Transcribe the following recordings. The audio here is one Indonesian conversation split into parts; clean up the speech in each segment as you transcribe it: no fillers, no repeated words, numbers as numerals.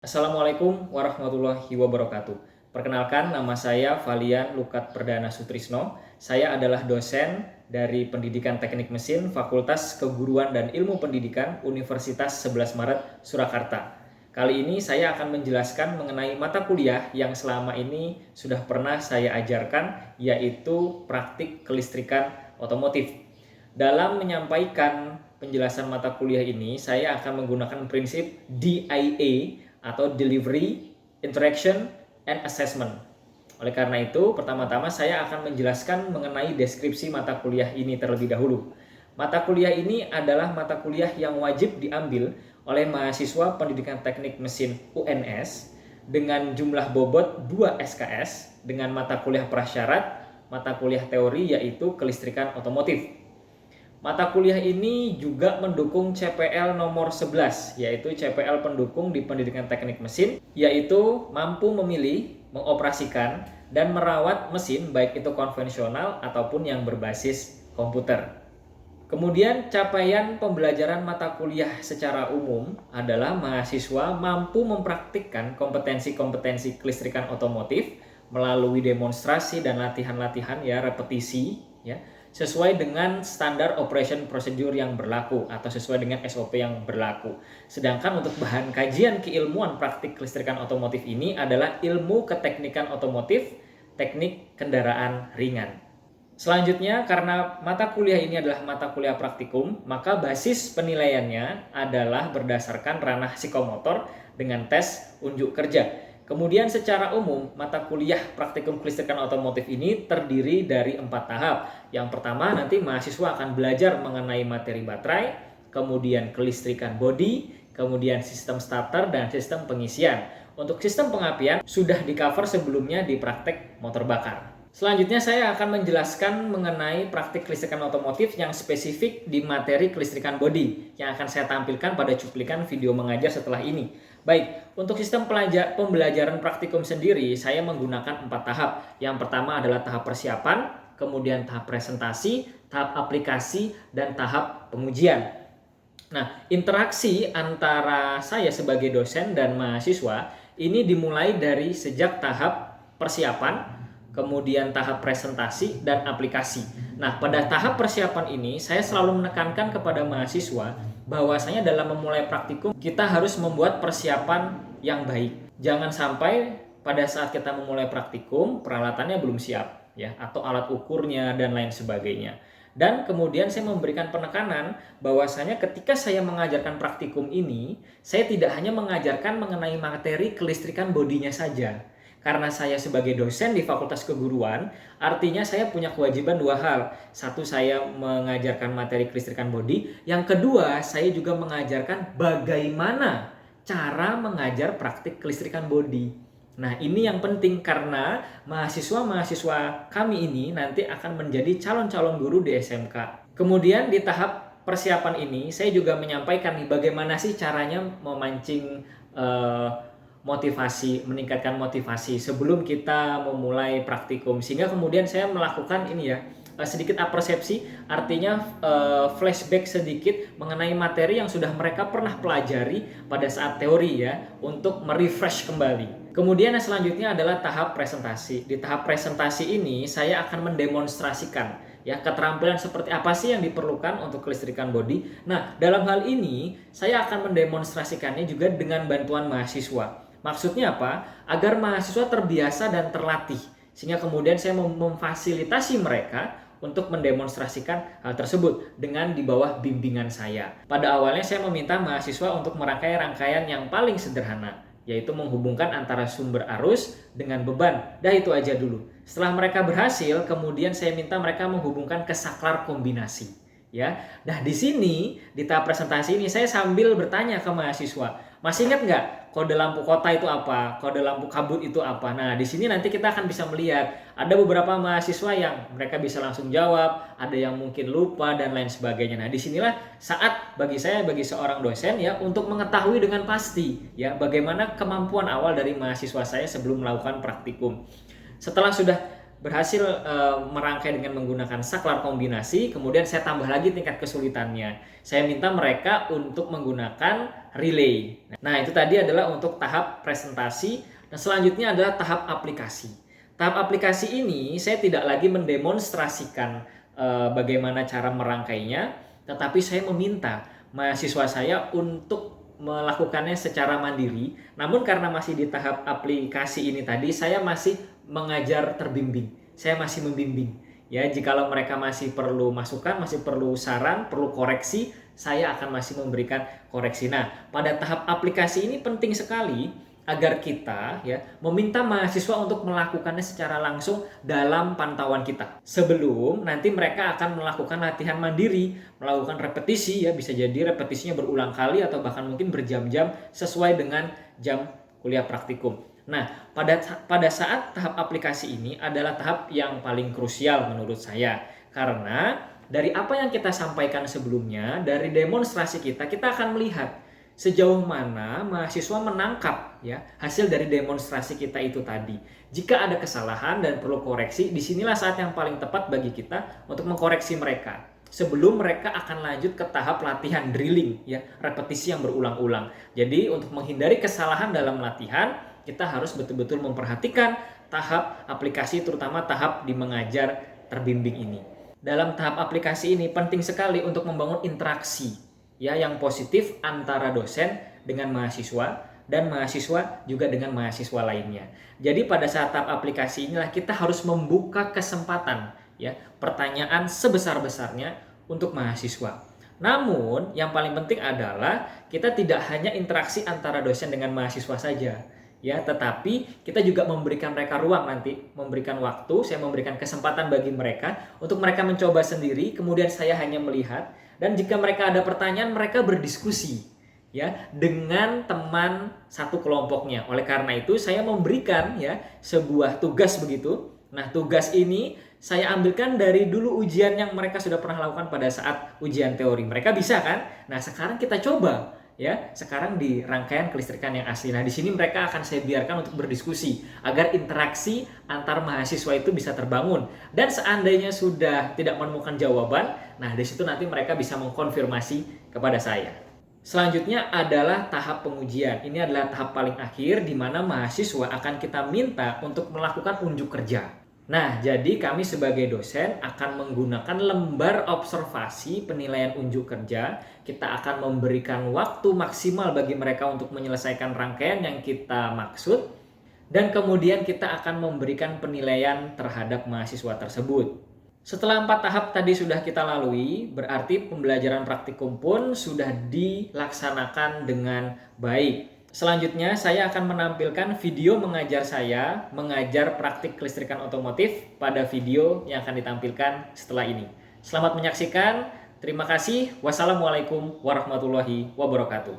Assalamualaikum warahmatullahi wabarakatuh. Perkenalkan, nama saya Valian Lukat Perdana Sutrisno. Saya adalah dosen dari Pendidikan Teknik Mesin Fakultas Keguruan dan Ilmu Pendidikan Universitas 11 Maret Surakarta. Kali ini saya akan menjelaskan mengenai mata kuliah yang selama ini sudah pernah saya ajarkan, yaitu praktik kelistrikan otomotif. Dalam menyampaikan penjelasan mata kuliah ini, saya akan menggunakan prinsip DIA atau Delivery, Interaction, and Assessment. Oleh karena itu, pertama-tama saya akan menjelaskan mengenai deskripsi mata kuliah ini terlebih dahulu. Mata kuliah ini adalah mata kuliah yang wajib diambil oleh mahasiswa Pendidikan Teknik Mesin UNS dengan jumlah bobot 2 SKS dengan mata kuliah prasyarat, mata kuliah teori yaitu kelistrikan otomotif. Mata kuliah ini juga mendukung CPL nomor 11, yaitu CPL pendukung di Pendidikan Teknik Mesin, yaitu mampu memilih, mengoperasikan, dan merawat mesin baik itu konvensional ataupun yang berbasis komputer. Kemudian capaian pembelajaran mata kuliah secara umum adalah mahasiswa mampu mempraktikkan kompetensi-kompetensi kelistrikan otomotif melalui demonstrasi dan latihan-latihan repetisi sesuai dengan standar operation procedure yang berlaku atau sesuai dengan SOP yang berlaku. Sedangkan untuk bahan kajian keilmuan praktik kelistrikan otomotif ini adalah ilmu keteknikan otomotif, teknik kendaraan ringan. Selanjutnya, karena mata kuliah ini adalah mata kuliah praktikum, maka basis penilaiannya adalah berdasarkan ranah psikomotor dengan tes unjuk kerja. Kemudian secara umum, mata kuliah praktikum kelistrikan otomotif ini terdiri dari 4 tahap. Yang pertama, nanti mahasiswa akan belajar mengenai materi baterai, kemudian kelistrikan bodi, kemudian sistem starter, dan sistem pengisian. Untuk sistem pengapian sudah di-cover sebelumnya di praktek motor bakar. Selanjutnya saya akan menjelaskan mengenai praktik kelistrikan otomotif yang spesifik di materi kelistrikan bodi yang akan saya tampilkan pada cuplikan video mengajar setelah ini. Baik, untuk sistem pembelajaran praktikum sendiri saya menggunakan 4 tahap. Yang pertama adalah tahap persiapan, kemudian tahap presentasi, tahap aplikasi, dan tahap pengujian. Nah, interaksi antara saya sebagai dosen dan mahasiswa ini dimulai dari sejak tahap persiapan, kemudian tahap presentasi dan aplikasi. Nah, pada tahap persiapan ini saya selalu menekankan kepada mahasiswa bahwasanya dalam memulai praktikum kita harus membuat persiapan yang baik. Jangan sampai pada saat kita memulai praktikum peralatannya belum siap atau alat ukurnya dan lain sebagainya. Dan kemudian saya memberikan penekanan bahwasanya ketika saya mengajarkan praktikum ini, saya tidak hanya mengajarkan mengenai materi kelistrikan bodinya saja. Karena saya sebagai dosen di Fakultas Keguruan, artinya saya punya kewajiban 2 hal. Satu, saya mengajarkan materi kelistrikan bodi. Yang kedua, saya juga mengajarkan bagaimana cara mengajar praktik kelistrikan bodi. Nah, ini yang penting karena mahasiswa-mahasiswa kami ini nanti akan menjadi calon-calon guru di SMK. Kemudian di tahap persiapan ini, saya juga menyampaikan bagaimana sih caranya memancing motivasi, meningkatkan motivasi sebelum kita memulai praktikum, sehingga kemudian saya melakukan sedikit apersepsi, artinya flashback sedikit mengenai materi yang sudah mereka pernah pelajari pada saat teori untuk merefresh kembali. Kemudian yang selanjutnya adalah tahap presentasi. Di tahap presentasi ini saya akan mendemonstrasikan keterampilan seperti apa sih yang diperlukan untuk kelistrikan bodi. Nah, dalam hal ini saya akan mendemonstrasikannya juga dengan bantuan mahasiswa. Maksudnya apa? Agar mahasiswa terbiasa dan terlatih, sehingga kemudian saya memfasilitasi mereka untuk mendemonstrasikan hal tersebut dengan di bawah bimbingan saya. Pada awalnya saya meminta mahasiswa untuk merangkai rangkaian yang paling sederhana, yaitu menghubungkan antara sumber arus dengan beban. Itu aja dulu. Setelah mereka berhasil, kemudian saya minta mereka menghubungkan ke saklar kombinasi. Nah, di sini di tahap presentasi ini saya sambil bertanya ke mahasiswa, masih ingat nggak kode lampu kota itu apa, kode lampu kabut itu apa? Nah, di sini nanti kita akan bisa melihat ada beberapa mahasiswa yang mereka bisa langsung jawab, ada yang mungkin lupa dan lain sebagainya. Nah, disinilah saat bagi saya, bagi seorang dosen untuk mengetahui dengan pasti bagaimana kemampuan awal dari mahasiswa saya sebelum melakukan praktikum. Setelah sudah berhasil merangkai dengan menggunakan saklar kombinasi, kemudian saya tambah lagi tingkat kesulitannya. Saya minta mereka untuk menggunakan relay. Nah, itu tadi adalah untuk tahap presentasi, dan selanjutnya adalah tahap aplikasi. Tahap aplikasi ini saya tidak lagi mendemonstrasikan bagaimana cara merangkainya, tetapi saya meminta mahasiswa saya untuk melakukannya secara mandiri. Namun karena masih di tahap aplikasi ini tadi, saya masih mengajar terbimbing. Saya masih membimbing. Ya, jikalau mereka masih perlu masukan, masih perlu saran, perlu koreksi, saya akan masih memberikan koreksi. Nah, pada tahap aplikasi ini penting sekali agar kita ya meminta mahasiswa untuk melakukannya secara langsung dalam pantauan kita. Sebelum nanti mereka akan melakukan latihan mandiri, melakukan repetisi ya, bisa jadi repetisinya berulang kali atau bahkan mungkin berjam-jam sesuai dengan jam kuliah praktikum. Nah, pada saat tahap aplikasi ini adalah tahap yang paling krusial menurut saya. Karena dari apa yang kita sampaikan sebelumnya, dari demonstrasi kita akan melihat sejauh mana mahasiswa menangkap ya hasil dari demonstrasi kita itu tadi. Jika ada kesalahan dan perlu koreksi, disinilah saat yang paling tepat bagi kita untuk mengkoreksi mereka sebelum mereka akan lanjut ke tahap latihan drilling ya, repetisi yang berulang-ulang. Jadi untuk menghindari kesalahan dalam latihan, kita harus betul-betul memperhatikan tahap aplikasi, terutama tahap di mengajar terbimbing ini. Dalam tahap aplikasi ini penting sekali untuk membangun interaksi ya yang positif antara dosen dengan mahasiswa dan mahasiswa juga dengan mahasiswa lainnya. Jadi pada saat tahap aplikasi inilah kita harus membuka kesempatan ya pertanyaan sebesar-besarnya untuk mahasiswa. Namun yang paling penting adalah kita tidak hanya interaksi antara dosen dengan mahasiswa saja ya, tetapi kita juga memberikan mereka ruang nanti, memberikan waktu, saya memberikan kesempatan bagi mereka untuk mereka mencoba sendiri, kemudian saya hanya melihat. Dan jika mereka ada pertanyaan, mereka berdiskusi ya dengan teman satu kelompoknya. Oleh karena itu saya memberikan ya sebuah tugas begitu. Nah, tugas ini saya ambilkan dari dulu ujian yang mereka sudah pernah lakukan pada saat ujian teori. Mereka bisa kan? Nah, sekarang kita coba ya. Sekarang di rangkaian kelistrikan yang asli. Nah, di sini mereka akan saya biarkan untuk berdiskusi agar interaksi antar mahasiswa itu bisa terbangun. Dan seandainya sudah tidak menemukan jawaban, nah di situ nanti mereka bisa mengkonfirmasi kepada saya. Selanjutnya adalah tahap pengujian. Ini adalah tahap paling akhir di mana mahasiswa akan kita minta untuk melakukan unjuk kerja. Nah, jadi kami sebagai dosen akan menggunakan lembar observasi penilaian unjuk kerja. Kita akan memberikan waktu maksimal bagi mereka untuk menyelesaikan rangkaian yang kita maksud. Dan kemudian kita akan memberikan penilaian terhadap mahasiswa tersebut. Setelah 4 tahap tadi sudah kita lalui, berarti pembelajaran praktikum pun sudah dilaksanakan dengan baik. Selanjutnya saya akan menampilkan video mengajar saya mengajar praktik kelistrikan otomotif pada video yang akan ditampilkan setelah ini. Selamat menyaksikan. Terima kasih. Wassalamualaikum warahmatullahi wabarakatuh.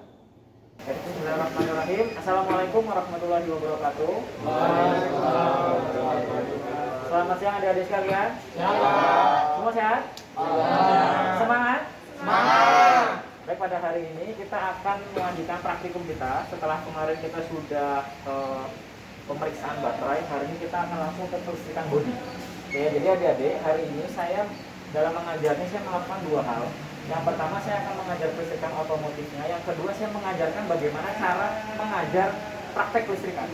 Bismillahirrahmanirrahim. Assalamualaikum warahmatullahi wabarakatuh. Selamat siang adik-adik sekalian. Semua sehat? Semangat? Semangat. Baik, pada hari ini kita akan melanjutkan praktikum kita. Setelah kemarin kita sudah pemeriksaan baterai, hari ini kita akan langsung ke kelistrikan bodi. Ya, jadi adik-adik, hari ini saya dalam mengajarnya saya melakukan 2 hal. Yang pertama saya akan mengajar kelistrikan otomotifnya. Yang kedua saya mengajarkan bagaimana cara mengajar praktek kelistrikan.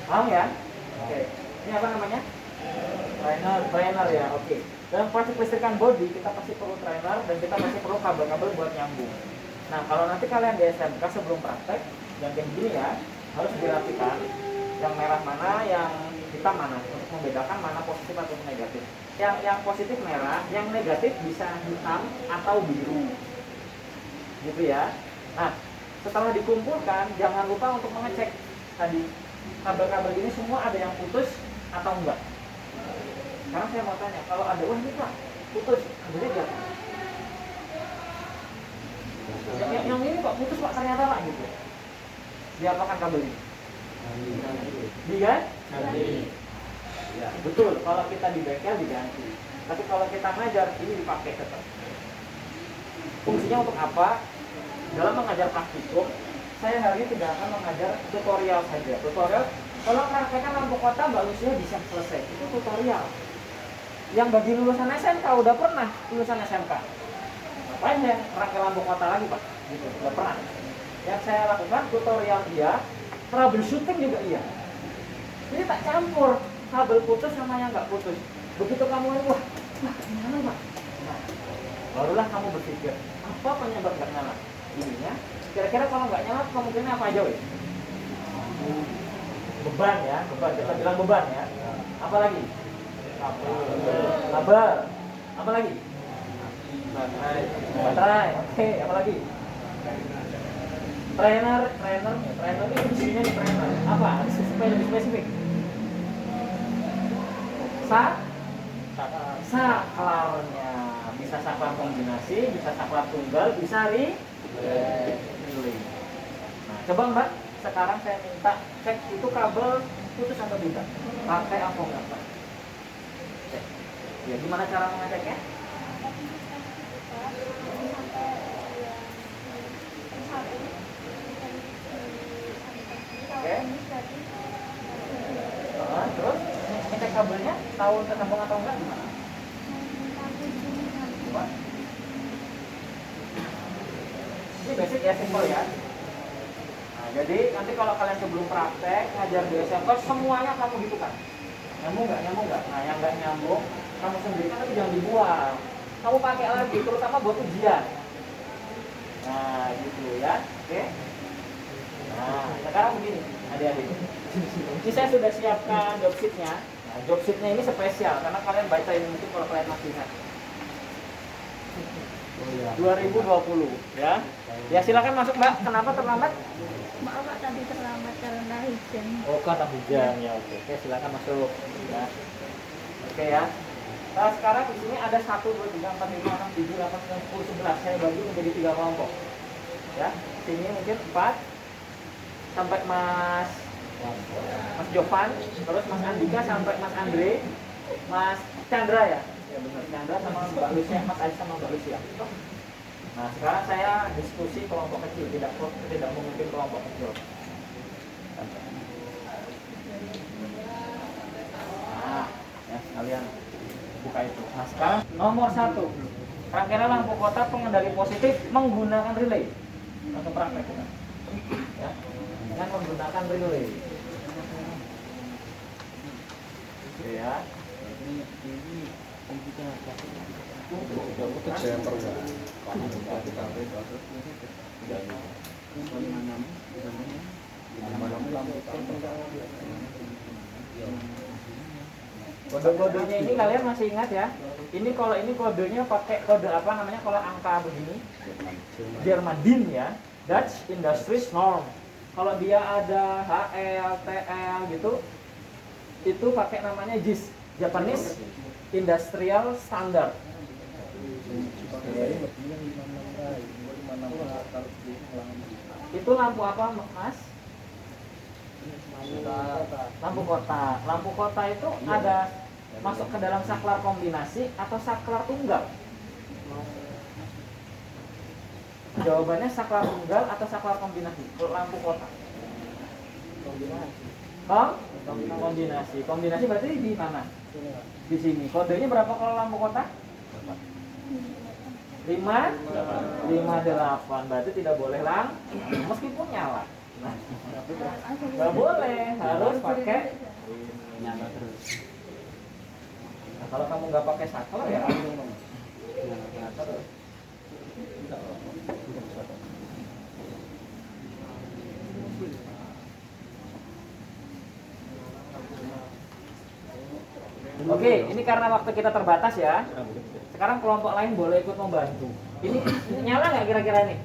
Paham ya? Oke. Ini apa namanya? Trainer ya, oke. Dalam praktik kelistrikan bodi kita pasti perlu trainer dan kita pasti perlu kabel-kabel buat nyambung. Nah, kalau nanti kalian di SMK sebelum praktek yang kayak gini ya, harus dirapikan yang merah mana, yang hitam mana, untuk membedakan mana positif atau negatif. Yang positif merah, yang negatif bisa hitam atau biru, gitu ya. Nah, setelah dikumpulkan jangan lupa untuk mengecek tadi kabel-kabel ini semua ada yang putus atau enggak. Sekarang saya mau tanya, kalau ada, wah ini Pak, putus, kabelnya di atas. Yang ini kok putus Pak, ternyata Pak, gitu. Diapakan kabel ini? Diganti. Ya, betul, kalau kita di bengkel diganti. Tapi kalau kita ngajar, ini dipakai tetap. Fungsinya untuk apa? Dalam mengajar praktikum, saya hari ini tidak akan mengajar tutorial saja. Tutorial Kalau praktekan lampu kota Mbak Lucia bisa selesai. Itu tutorial. Yang bagi lulusan SMK udah pernah lulusan SMK. Ngapain saya pakai lampu kota lagi Pak? Gitu, udah pernah. Yang saya lakukan tutorial iya, troubleshooting juga iya. Jadi tak campur kabel putus sama yang nggak putus. Begitu kamu wah nyala Pak. Nah, barulah kamu berpikir apa penyebab nggak nyala? Ininya. Kira-kira kalau nggak nyala kemungkinan apa aja weh? Beban ya, beban. Kita bilang beban ya. Apa lagi? Kabel. Apa lagi? Baterai. Oke, apa lagi? Trainer itu isinya di trainer. Apa? Supaya lebih spesifik. Saklarnya. Bisa saklar kombinasi, bisa saklar tunggal, bisa relay. Nah, coba Mbak, sekarang saya minta cek itu kabel putus atau tidak. Pakai apa enggak Pak? Cek. Ya, gimana cara mengeceknya? Oke. Terus ngecek kabelnya tahu tersambung atau enggak gimana? Coba. Ini basic ya, simpel ya. Nah, jadi nanti kalau kalian sebelum praktek ngajar di SMK semuanya kamu gitu kan. Nyambung nggak? Nah, yang nggak nyambung kamu sendiri kan jangan dibuang. Kamu pakai lagi, terutama buat ujian. Nah, gitu ya. Oke. Nah, sekarang begini, adik-adik. Ini saya sudah siapkan job sheet-nya. Nah, job sheet-nya ini spesial karena kalian baca ini mungkin kalau kalian masih ingat. 2020 ya. Ya silakan masuk Mbak. Kenapa terlambat? Maaf Pak, tadi terlambat karena hujan. Oh, karena hujan ya. Oke, silakan masuk ya. Oke ya. Nah, sekarang di sini ada 1 2 3 4 5 6 7 8 9 10 11. Saya bagi menjadi 3 kelompok. Ya. Sini mungkin 4 sampai Mas Jovan, terus Mas Andika sampai Mas Andre, Mas Chandra ya. Ya benar, Chandra sama Mbak Lucia, Mas Adi sama Mbak Lucia. Nah, sekarang saya diskusi kelompok kecil, tidak memimpin kelompok kecil. Nah, ya sekalian buka itu. Nah, sekarang nomor 1. Rangkaian lampu kota pengendali positif menggunakan relay. Langsung praktek kita. Ya. Dengan menggunakan relay. Oke ya. Kode-kodenya ini kalian masih ingat ya? Ini kalau ini kodenya pakai kode apa namanya kalau angka begini? Jerman DIN ya, Dutch Industries Norm. Kalau dia ada HL, TL gitu, itu pakai namanya JIS, Japanese Industrial Standard. Itu lampu apa Mas? Lampu kota. Lampu kota itu ada masuk ke dalam saklar kombinasi atau saklar tunggal? Jawabannya saklar tunggal atau saklar kombinasi? Lampu kota. Kombinasi. Kombinasi berarti di mana? Di sini. Kodenya berapa kalau lampu kota? 58. Berarti tidak boleh meskipun nyala. Nah, nggak boleh, harus pakai nyala terus. Nah, kalau kamu nggak pakai saklar ya nyala terus. Oke, ini karena waktu kita terbatas ya. Sekarang kelompok lain boleh ikut membantu. Ini nyala nggak kira-kira ini?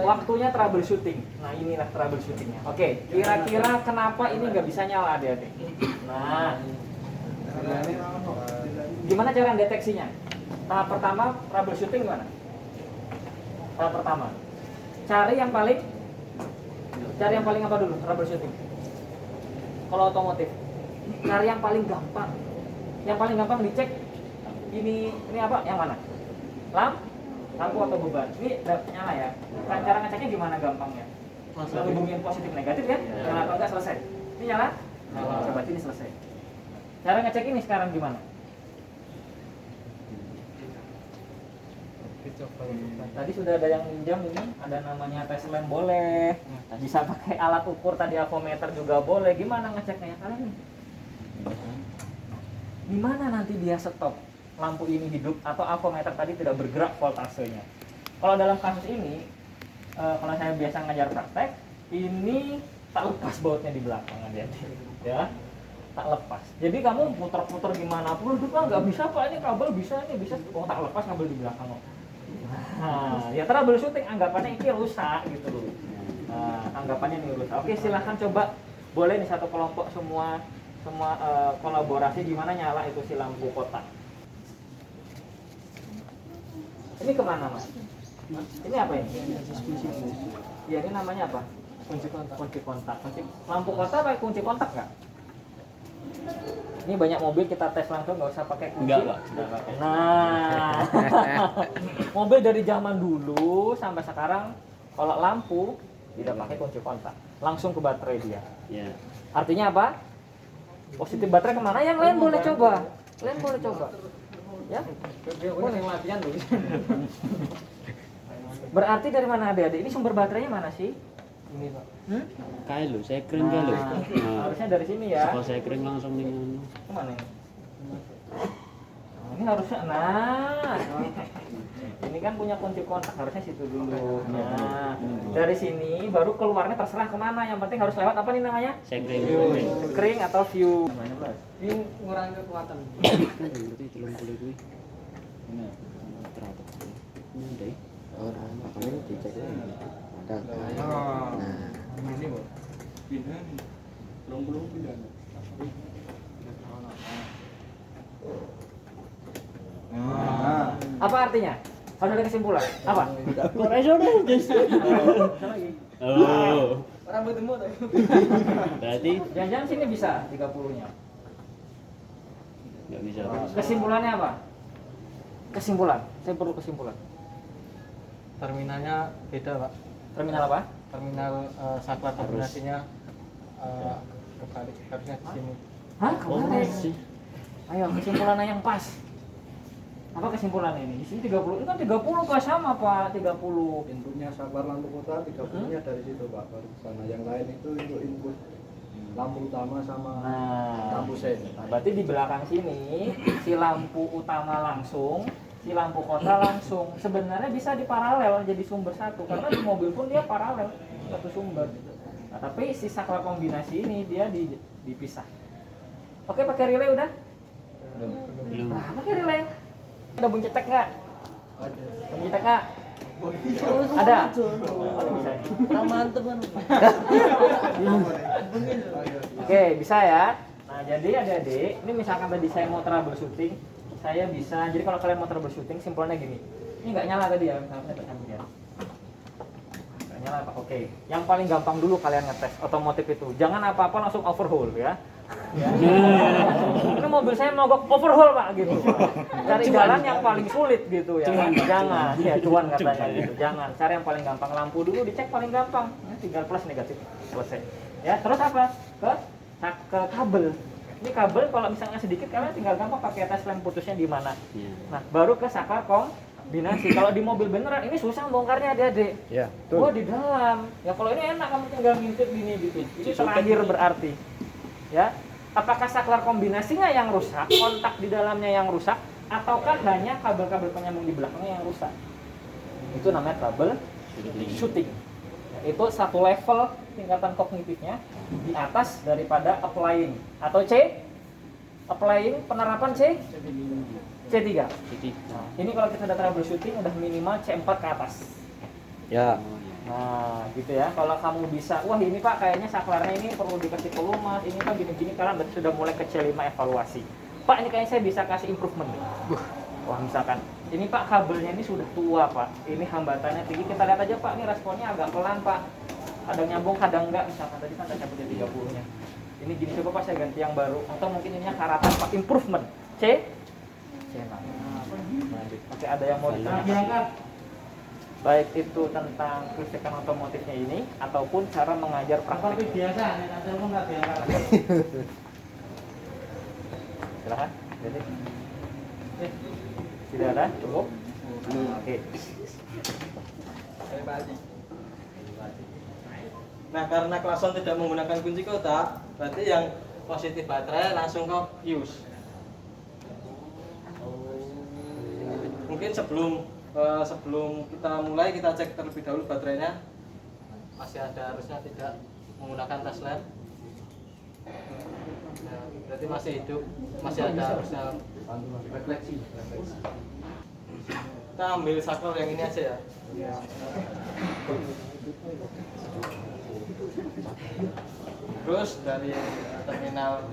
Waktunya troubleshooting. Nah, inilah troubleshootingnya. Oke, kira-kira kenapa ini nggak bisa nyala adik-adik? Nah, gimana cara deteksinya? Tahap pertama troubleshooting gimana? Tahap pertama, cari yang paling apa dulu troubleshooting? Kalau otomotif, cari yang paling gampang. Yang paling gampang dicek ini apa? Yang mana? Lampu atau beban? Ini nyala ya. Cara ngeceknya gimana gampangnya? Hubungin positif negatif ya, nyala atau enggak selesai. Ini nyala? Coba ini selesai. Cara ngecek ini sekarang gimana? Tadi sudah ada yang minjam ini, ada namanya tes lem boleh, bisa pakai alat ukur tadi avometer juga boleh. Gimana ngeceknya kalian nih? Gimana nanti dia stop lampu ini hidup atau avometer tadi tidak bergerak voltasenya? Kalau dalam kasus ini, kalau saya biasa ngajar praktek, ini tak lepas bautnya di belakang aja, ya, tak lepas. Jadi kamu putar-putar gimana pun, nggak bisa pak, ini kabel bisa, oh tak lepas kabel di belakang kok. Nah, ya trouble shooting anggapannya ini rusak gitu loh. Anggapannya ini rusak. Oke, silahkan coba, boleh nih satu kelompok semua kolaborasi gimana nyala itu si lampu kotak. Ini kemana mas? Ini apa ini? Ya ini namanya apa? Kunci kontak. Lampu kotak pakai kunci kontak nggak? Ini banyak mobil kita tes langsung, nggak usah pakai kunci. Enggak, Pak. Nah, mobil dari zaman dulu sampai sekarang kalau lampu tidak pakai kunci kontak, langsung ke baterai dia. Ya. Artinya apa? Positif baterai kemana? Yang lain boleh coba. Ya? Boleh latihan dulu. Berarti dari mana adik-adik? Ini sumber baterainya mana sih? Ini Pak. Kayak lo, saya keren kayak lo. Harusnya dari sini ya. Kalau saya keren langsung nih. Kemana ini? Ini harusnya, nah, ini kan punya kunci kontak, harusnya situ dulu. Nah, dari sini baru keluarnya terserah kemana. Yang penting harus lewat apa nih namanya? Saya keren. Kering atau view. Ini ngurangi kekuatan. Berarti belum boleh gue. Ini teratur. Ini deh. Orang apa ini dicek ada. Nah, Ini Bu. Belum pindah. Apa artinya? Harus ada kesimpulan. Apa? Oh. Orang bertemu tuh. Berarti Jangan-jangan sini bisa 30-nya. nggak bisa. Kesimpulannya apa? Kesimpulan. Saya perlu kesimpulan. Terminalnya beda Pak. Terminal apa? Terminal saklar kombinasinya kebalik, harusnya di sini. Hah? Oh, Kemarin. masih. Ayo kesimpulannya yang pas. Apa kesimpulannya ini? Di sini 30. Ini kan 30 Pak, sama Pak, 30. Inputnya saklar lampu kota 30-nya dari situ Pak, baru ke sana. Yang lain itu untuk input lampu utama sama Nah, lampu sen. berarti di belakang sini si lampu utama langsung, si lampu kota langsung. Sebenarnya bisa diparalel jadi sumber satu karena di mobil pun dia paralel satu sumber. Nah, tapi si saklar kombinasi ini dia dipisah. Oke, pakai relay udah? Belum. Nah, pakai relay. Ada bunyi cetek nggak? Bunyi cetek nggak? Ada? Bisa. Mantep kan. Oke, bisa ya. Nah, jadi adik-adik, ini misalkan tadi saya mau troubleshooting, saya bisa. Jadi kalau kalian mau troubleshooting, simpelnya gini. Ini nggak nyala tadi ya, misalnya tekan ya. Nggak nyala Pak. Oke. Yang paling gampang dulu kalian ngetes otomotif itu. Jangan apa-apa langsung overhaul ya. Ya. Ini mobil saya mogok overhaul Pak gitu. Cari jalan yang paling sulit gitu ya. Jangan, ya cuan katanya gitu. Jangan. Cari yang paling gampang. Lampu dulu dicek paling gampang. Ya, tinggal plus negatif selesai. Ya, terus apa? Ke kabel. Ini kabel kalau misalnya sedikit kalian tinggal gampang pakai tes lem putusnya di mana. Ya. Nah, baru ke saklar kombinasi. Kalau di mobil beneran ini susah bongkarnya adik-adik. Ya, Wah, di dalam. Ya kalau ini enak kamu tinggal ngintip gini gitu. Ini terakhir berarti. Ya. Apakah saklar kombinasinya yang rusak, kontak di dalamnya yang rusak, ataukah hanya kabel-kabel penyambung di belakangnya yang rusak? Itu namanya trouble shooting. Itu satu level tingkatan kognitifnya di atas daripada applying atau applying penerapan C3. Jadi Nah, ini kalau kita ada troubleshooting udah minimal C4 ke atas. ya. Nah, gitu ya. Kalau kamu bisa, wah ini Pak kayaknya saklarnya ini perlu dikasih pelumas, ini Pak gini-gini, kalian berarti sudah mulai ke C5 evaluasi. Pak ini kayaknya saya bisa kasih improvement. Wah misalkan, ini Pak kabelnya ini sudah tua Pak, ini hambatannya tinggi, kita lihat aja Pak, ini responnya agak pelan Pak. Kadang nyambung, kadang enggak, misalkan tadi kan saya punya 30-nya. Ini gini, coba Pak saya ganti yang baru, atau mungkin ininya karatan Pak, improvement. C5. Lanjut. Oke, ada yang mau ditanya? baik itu tentang kelistrikan otomotifnya ini ataupun cara mengajar praktik. biasa, ada pun nggak biasa. Silahkan. Jadi, tidak ada, cukup. Oke. Nah, karena klakson tidak menggunakan kunci kotak, berarti yang positif baterai langsung ke fuse. Mungkin sebelum kita mulai, kita cek terlebih dahulu baterainya masih ada, harusnya tidak menggunakan tes led. Ya, berarti masih hidup, masih ada, harusnya refleksi. Kita ambil saklar yang ini aja ya. Terus dari terminal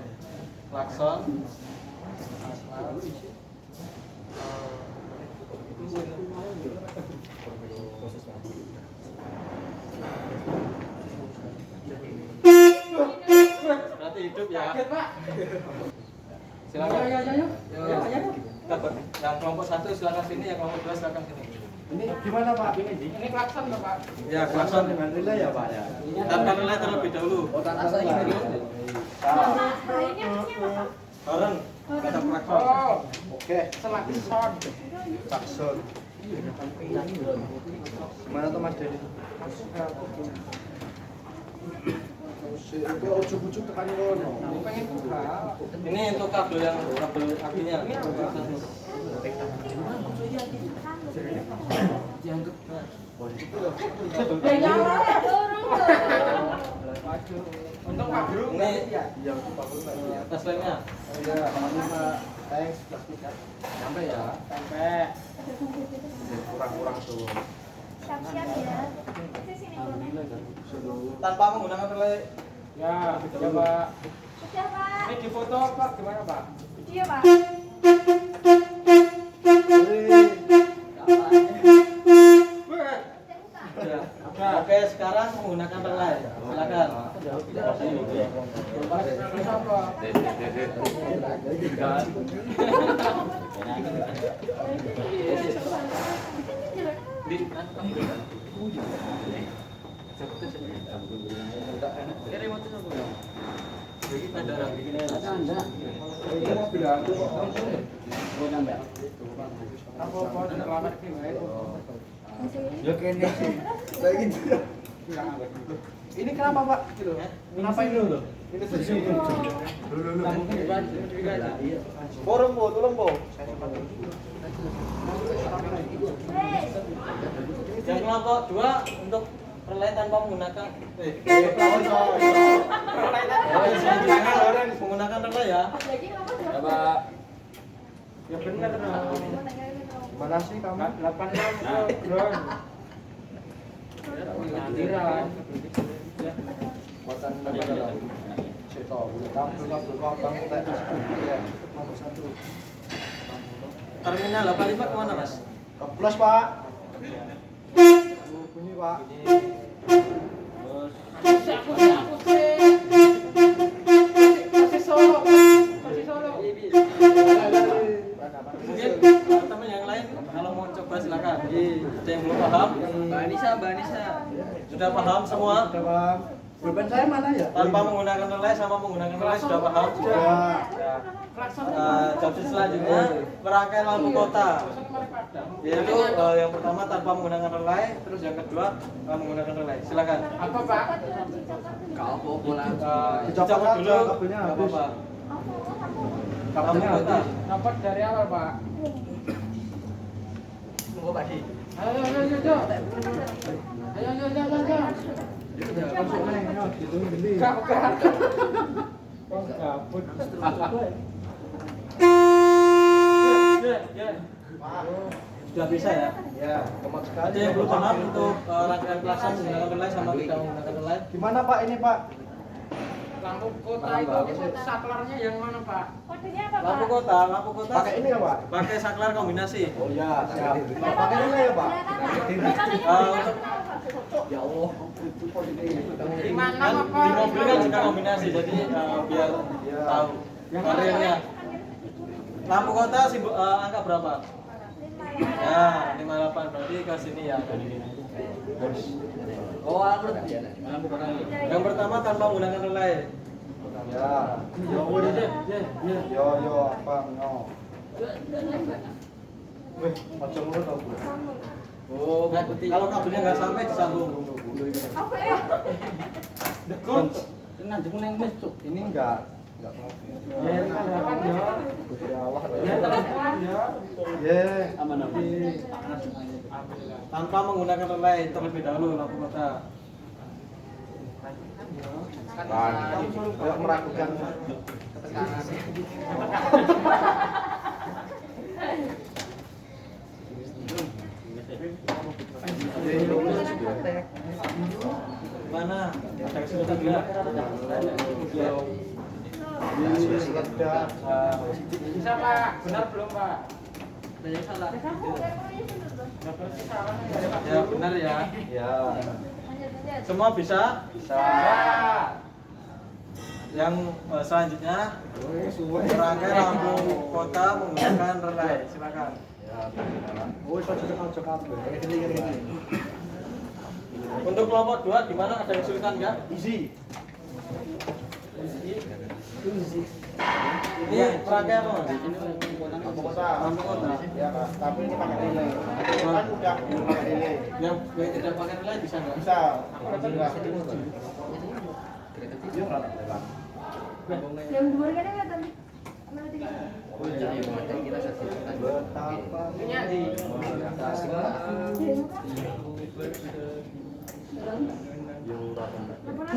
klakson berarti hidup ya. Silakan. Yang kelompok 1 silakan sini, yang kelompok 2 silakan sini. Ini gimana Pak? Ini klakson Pak. Ya klakson dengan relay ya Pak ya. Tanpa relay terlebih dahulu. Oh tanpa relay. Bareng kata klakson. Oh, oke. Klakson. Klakson. Gimana tuh Mas Dedi? Oke, ujuk-ujuk tekan kono. Pengen buka. Ini untuk kabel yang kabel apinya. Untuk Pak Bro, ini Yang bagus Pak. tes lainnya. Iya, makasih Pak. Thanks, plastik kan. Sampai ya. Sampai. Kurang-kurang tuh. Siap-siap ya. Sini dulu. Tanpa menggunakan relay. Ya, coba. Sudah, Pak. Ini di foto Pak, gimana Pak? Video, Pak. Ya. Oke, sekarang menggunakan relay. Silakan. Ya kene sih. Lagi ini kenapa Pak? Kenapa ini loh? Ini bersih. Borong po, tolong po. Yang kelompok 2 untuk relay tanpa menggunakan menggunakan relay ya. Lagi kamu udah. Pak. Ya benar dong. Mana sih kamu? 86 drone. Pengadilan. Buatan apa dalam? Seto, tampil Bang tak. Nomor 1. Terminal 85 kemana Mas? Keplos Pak. Bunyi Pak. Mungkin teman yang lain kalau mau coba silakan. Ada yang belum paham? Mbak Anissa. Sudah paham semua? Sudah Bang. Pulpen saya mana ya? Tanpa menggunakan relay sama menggunakan relay sudah paham? Sudah. Job selanjutnya merangkai lampu kota. Yaitu yang pertama tanpa menggunakan relay, terus yang kedua menggunakan relay. Silakan. Apa Pak? Dicopot dulu. Kabelnya Nggak habis. apa-apa. Kabelnya Lampu kota. habis. Dapat dari awal Pak. Tunggu Pak Di. Ayo. Masuk main, gitu gini. Sudah bisa ya? Ya, kemat sekali. Ada yang belum paham untuk rangkaian klakson menggunakan relay sama tidak menggunakan relay? Gimana Pak ini Pak? Lampu kota itu saklarnya yang mana Pak? Kodenya apa, Pak? Lampu kota. Pakai ini ya Pak? Pakai saklar kombinasi. Oh ya, siap. Pakai ini ya Pak? Ya Allah. Di mobil kan juga kombinasi, jadi biar tahu variannya. Lampu kota angka berapa? Ya, 58 berarti ke sini ya. Oh, aku udah. Yang pertama tanpa menggunakan relay. Ya. Yo apa no. Wih, macam mana tau gue? Oh, kalau kabelnya nggak sampai disambung. Apa ya? Tenang, cuma yang mesuk. Ini enggak Ya, kan ya. putri Allah. Ya, Ya. Aman-aman. Tanpa menggunakan relay terlebih dahulu lampu kota. Kayak meragukan. Mana? Ada kesulitan juga? Bisa Pak, benar belum Pak? Ya, benar ya. Ya. Semua bisa? Bisa. Yang selanjutnya merangkai lampu kota menggunakan relay. Silakan. Ya. Oh, cocok kabel. Ini. Untuk kelompok 2 gimana? Ada kesulitan nggak? Easy. Ini merangkai apa? Mas? Lampu kota. Lampu kota. Ya, Pak. Tapi ini pakai relay. Kan udah pakai relay. Yang tidak pakai relay bisa nggak? Bisa. Yang dua kan enggak tadi. Mana tiga? Betapa Apa